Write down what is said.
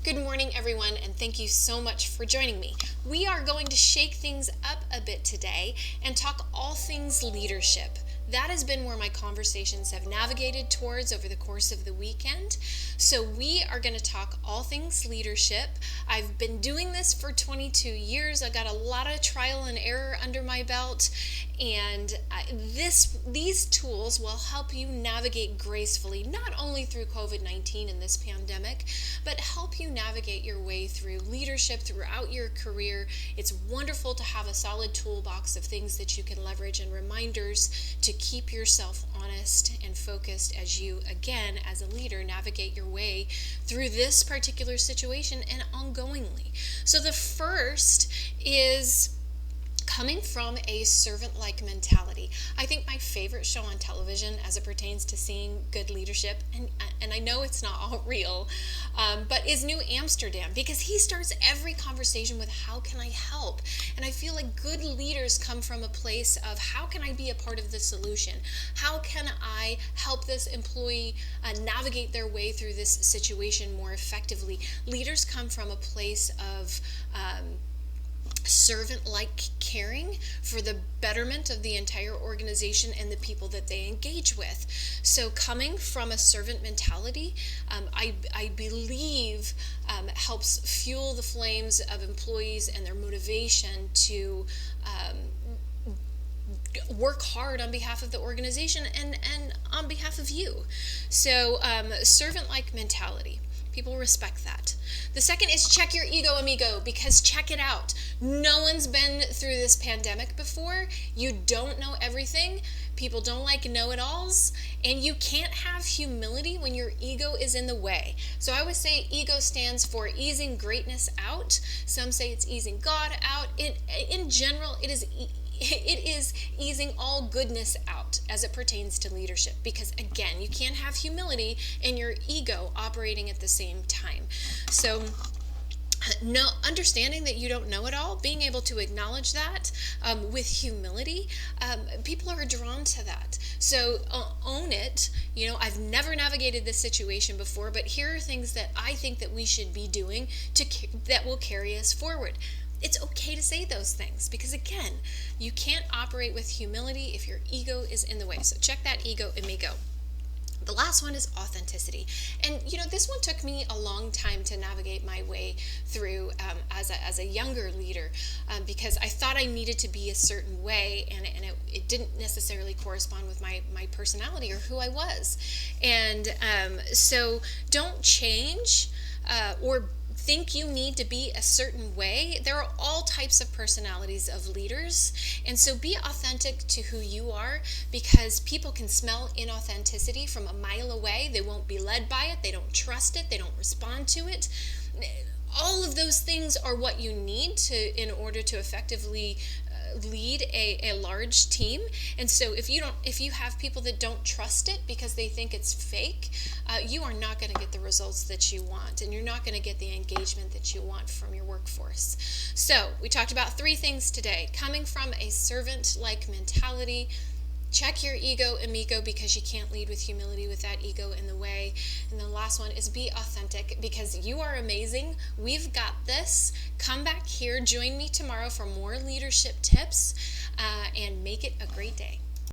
Good morning, everyone, and thank you so much for joining me. We are going to shake things up a bit today and talk all things leadership. That has been where my conversations have navigated towards over the course of the weekend. So we are going to talk all things leadership. I've been doing this for 22 years. I got a lot of trial and error under my belt, and these tools will help you navigate gracefully, not only through COVID-19 and this pandemic, but help you navigate your way through leadership throughout your career. It's wonderful to have a solid toolbox of things that you can leverage and reminders to keep yourself honest and focused as you, again, as a leader, navigate your way through this particular situation and ongoingly. So the first is coming from a servant-like mentality. I think my favorite show on television as it pertains to seeing good leadership, and I know it's not all real, but is New Amsterdam, because he starts every conversation with how can I help? And I feel like good leaders come from a place of how can I be a part of the solution? How can I help this employee navigate their way through this situation more effectively? Leaders come from a place of servant-like caring for the betterment of the entire organization and the people that they engage with. So coming from a servant mentality, I believe helps fuel the flames of employees and their motivation to work hard on behalf of the organization and on behalf of you. So servant-like mentality. People respect that. The second is check your ego, amigo, because check it out. No one's been through this pandemic before. You don't know everything. People don't like know-it-alls, and you can't have humility when your ego is in the way. So I always say ego stands for easing greatness out. Some say it's easing God out. In general, it is easing all goodness out as it pertains to leadership, because again, you can't have humility and your ego operating at the same time. So understanding that you don't know it all, being able to acknowledge that with humility, people are drawn to that. So own it. I've never navigated this situation before, but here are things that I think that we should be doing that will carry us forward. It's okay to say those things, because again, you can't operate with humility if your ego is in the way. So check that ego, amigo. The last one is authenticity. And this one took me a long time to navigate my way through as a younger leader, because I thought I needed to be a certain way, and it didn't necessarily correspond with my personality or who I was. And so don't change or think you need to be a certain way. There are all types of personalities of leaders, and so be authentic to who you are, because people can smell inauthenticity from a mile away. They won't be led by it, they don't trust it, they don't respond to it. All of those things are what you need in order to effectively lead a large team. And so if you have people that don't trust it because they think it's fake, you are not going to get the results that you want, and you're not going to get the engagement that you want from your workforce. So we talked about 3 things today: coming from a servant-like mentality. Check your ego, amigo, because you can't lead with humility with that ego in the way. And the last one is be authentic, because you are amazing. We've got this. Come back here. Join me tomorrow for more leadership tips, and make it a great day.